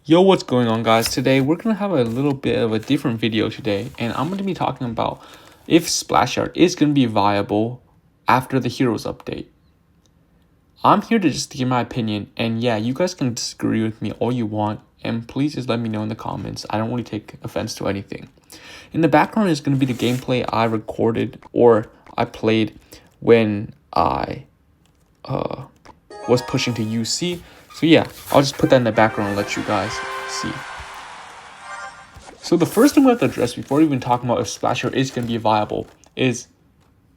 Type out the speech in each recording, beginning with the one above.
Yo, what's going on, guys? Today we're gonna have a little bit of a different video today, and I'm gonna be talking about if Splashyard is gonna be viable after the Heroes update. I'm here to just give my opinion, and yeah, you guys can disagree with me all you want, and please just let me know in the comments. I don't really take offense to anything. In the background is gonna be the gameplay I recorded or I played when I was pushing to UC. So yeah, I'll just put that in the background and let you guys see. So the first thing we have to address before even talking about if Splashyard is going to be viable is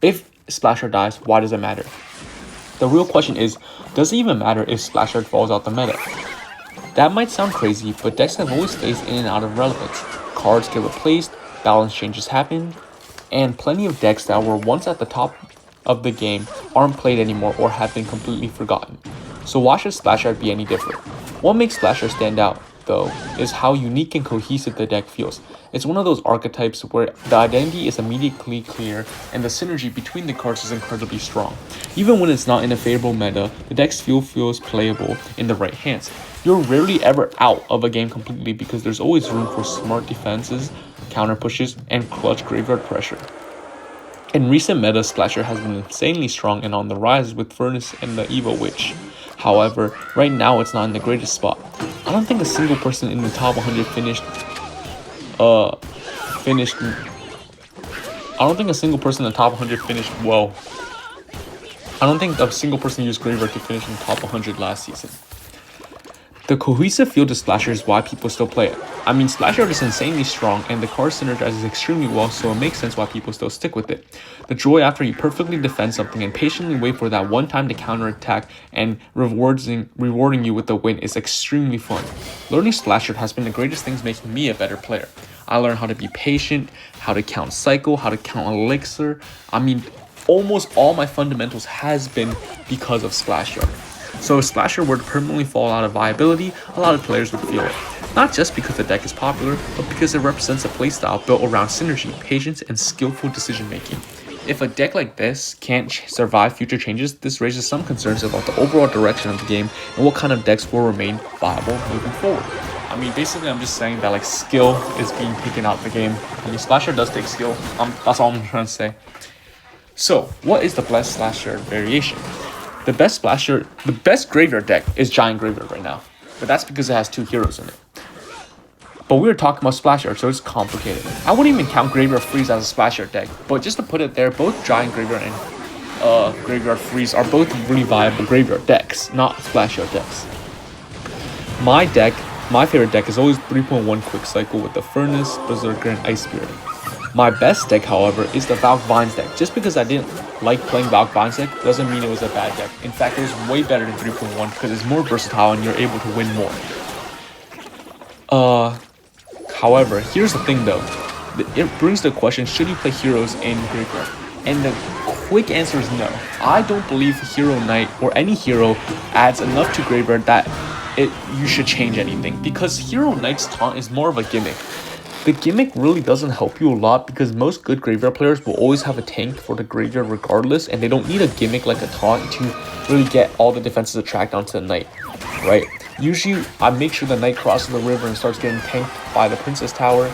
if Splashyard dies, why does it matter? The real question is, does it even matter if Splashyard falls out the meta? That might sound crazy, but decks have always phased in and out of relevance. Cards get replaced, balance changes happen, and plenty of decks that were once at the top of the game aren't played anymore or have been completely forgotten. So why should Splashyard be any different? What makes Splashyard stand out, though, is how unique and cohesive the deck feels. It's one of those archetypes where the identity is immediately clear and the synergy between the cards is incredibly strong. Even when it's not in a favorable meta, the deck's feel feels playable in the right hands. You're rarely ever out of a game completely because there's always room for smart defenses, counter pushes, and clutch graveyard pressure. In recent meta, Splashyard has been insanely strong and on the rise with Furnace and the Evo Witch. However, right now it's not in the greatest spot. I don't think a single person in the top 100 I don't think a single person in the top 100 finished well. I don't think a single person used Graveyard to finish in the top 100 last season. The cohesive feel to Splashyard is why people still play it. I mean, Splashyard is insanely strong and the card synergizes extremely well, so it makes sense why people still stick with it. The joy after you perfectly defend something and patiently wait for that one time to counterattack and rewarding you with the win is extremely fun. Learning Splashyard has been the greatest things making me a better player. I learned how to be patient, how to count cycle, how to count elixir. I mean, almost all my fundamentals has been because of Splashyard. So if Splashyard were to permanently fall out of viability, a lot of players would feel it. Not just because the deck is popular, but because it represents a playstyle built around synergy, patience, and skillful decision making. If a deck like this can't survive future changes, this raises some concerns about the overall direction of the game and what kind of decks will remain viable moving forward. I mean, basically I'm just saying that skill is being taken out of the game. I mean, Splashyard does take skill, that's all I'm trying to say. So, what is the best Splashyard variation? The best graveyard deck is Giant Graveyard right now, but that's because it has 2 heroes in it. But we were talking about Splashyard, so it's complicated. I wouldn't even count Graveyard Freeze as a Splashyard deck, but just to put it there, both Giant Graveyard and Graveyard Freeze are both really viable graveyard decks, not Splashyard decks. My favorite deck is always 3.1 Quick Cycle with the Furnace, Berserker, and Ice Spirit. My best deck, however, is the Valk Vines deck. Just because I didn't like playing Valk Vines deck doesn't mean it was a bad deck. In fact, it was way better than 3.1 because it's more versatile and you're able to win more. However, here's the thing though. It brings the question, should you play heroes in graveyard? And the quick answer is no. I don't believe Hero Knight or any hero adds enough to graveyard that you should change anything. Because Hero Knight's taunt is more of a gimmick. The gimmick really doesn't help you a lot because most good graveyard players will always have a tank for the graveyard regardless, and they don't need a gimmick like a taunt to really get all the defenses attract onto the knight, right? Usually, I make sure the knight crosses the river and starts getting tanked by the princess tower,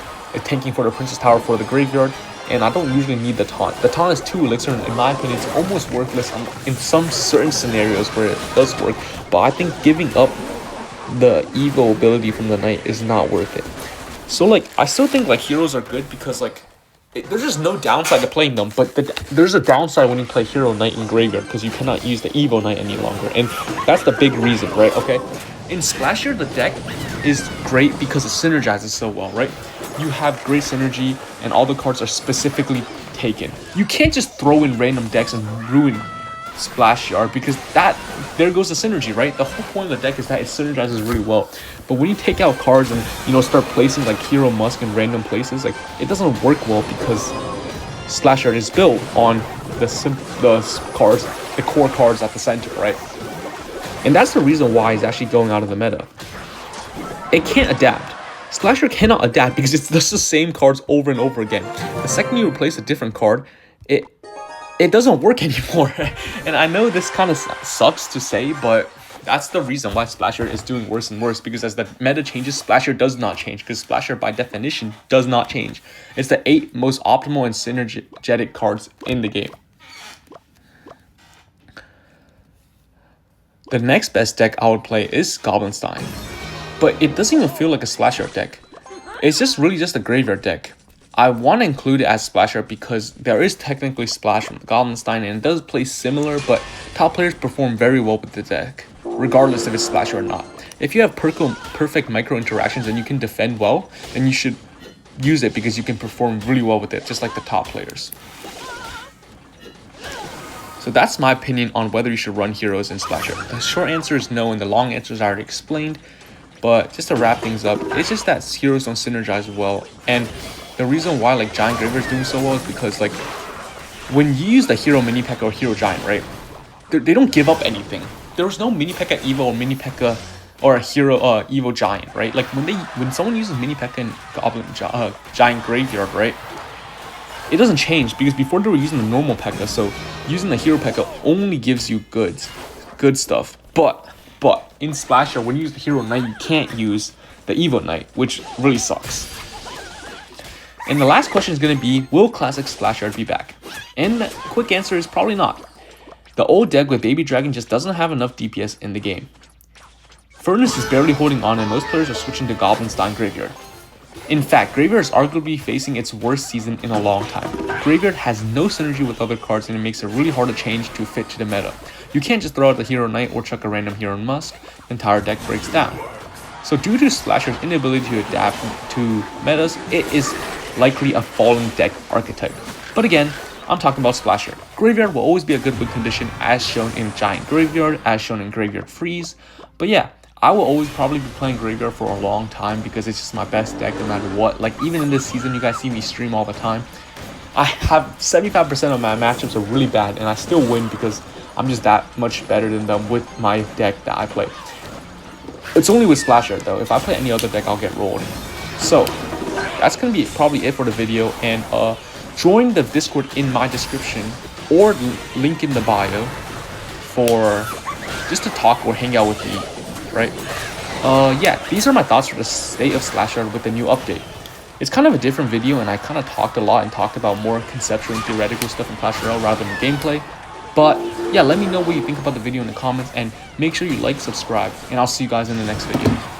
tanking for the princess tower for the graveyard, and I don't usually need the taunt. The taunt is 2 elixir, and in my opinion, it's almost worthless in some certain scenarios where it does work, but I think giving up the Evo ability from the knight is not worth it. So I still think heroes are good because there's just no downside to playing them, but there's a downside when you play Hero Knight in graveyard because you cannot use the Evo Knight any longer, and that's the big reason, right? Okay, in Splashyard the deck is great because it synergizes so well, right? You have great synergy and all the cards are specifically taken. You can't just throw in random decks and ruin Splashyard because there goes the synergy, right? The whole point of the deck is that it synergizes really well. But when you take out cards and start placing Hero Musk in random places, it doesn't work well because Splashyard is built on the core cards at the center, right? And that's the reason why it's actually going out of the meta. It can't adapt. Splashyard cannot adapt because it's just the same cards over and over again. The second you replace a different card, it doesn't work anymore. And I know this kind of sucks to say, but That's the reason why Splashyard is doing worse and worse, because as the meta changes, Splashyard does not change, because Splashyard by definition does not change. It's the 8 most optimal and synergetic cards in the game. The next best deck I would play is Goblinstein, but it doesn't even feel like a Splashyard deck. It's just really just a graveyard deck. I want to include it as Splashyard because there is technically Splash from the Goblinstein and it does play similar, but top players perform very well with the deck, regardless if it's Splashyard or not. If you have perfect micro interactions and you can defend well, then you should use it because you can perform really well with it, just like the top players. So that's my opinion on whether you should run heroes in Splashyard. The short answer is no, and the long answer is I already explained. But just to wrap things up, it's just that heroes don't synergize well. And the reason why like Giant Graveyard is doing so well is because like when you use the Hero Mini P.E.K.K.A. or Hero Giant, right? They don't give up anything. There's no Mini P.E.K.K.A. Evo or Mini P.E.K.K.A. or a Hero Evo Giant, right? Like when someone uses Mini P.E.K.K.A. in Giant Graveyard, right? It doesn't change because before they were using the normal P.E.K.K.A. So using the Hero P.E.K.K.A. only gives you good stuff. But in Splashyard, when you use the Hero Knight, you can't use the Evo Knight, which really sucks. And the last question is going to be, will Classic Splashyard be back? And the quick answer is probably not. The old deck with Baby Dragon just doesn't have enough DPS in the game. Furnace is barely holding on and most players are switching to Goblinstein Graveyard. In fact, Graveyard is arguably facing its worst season in a long time. Graveyard has no synergy with other cards and it makes it really hard to change to fit to the meta. You can't just throw out the Hero Knight or chuck a random Hero Musk, the entire deck breaks down. So due to Splashyard's inability to adapt to metas, it is likely a falling deck archetype. But again, I'm talking about Splashyard. Graveyard will always be a good win condition as shown in Giant Graveyard, as shown in Graveyard Freeze. But yeah, I will always probably be playing Graveyard for a long time because it's just my best deck no matter what. Like even in this season, you guys see me stream all the time. I have 75% of my matchups are really bad and I still win because I'm just that much better than them with my deck that I play. It's only with Splashyard though. If I play any other deck, I'll get rolled. So that's gonna be probably it for the video. And join the Discord in my description or link in the bio for just to talk or hang out with me, right? Yeah, these are my thoughts for the state of Splashyard with the new update. It's kind of a different video and I kind of talked a lot and talked about more conceptual and theoretical stuff in Clash Royale rather than gameplay. But yeah, let me know what you think about the video in the comments and make sure you like, subscribe, and I'll see you guys in the next video.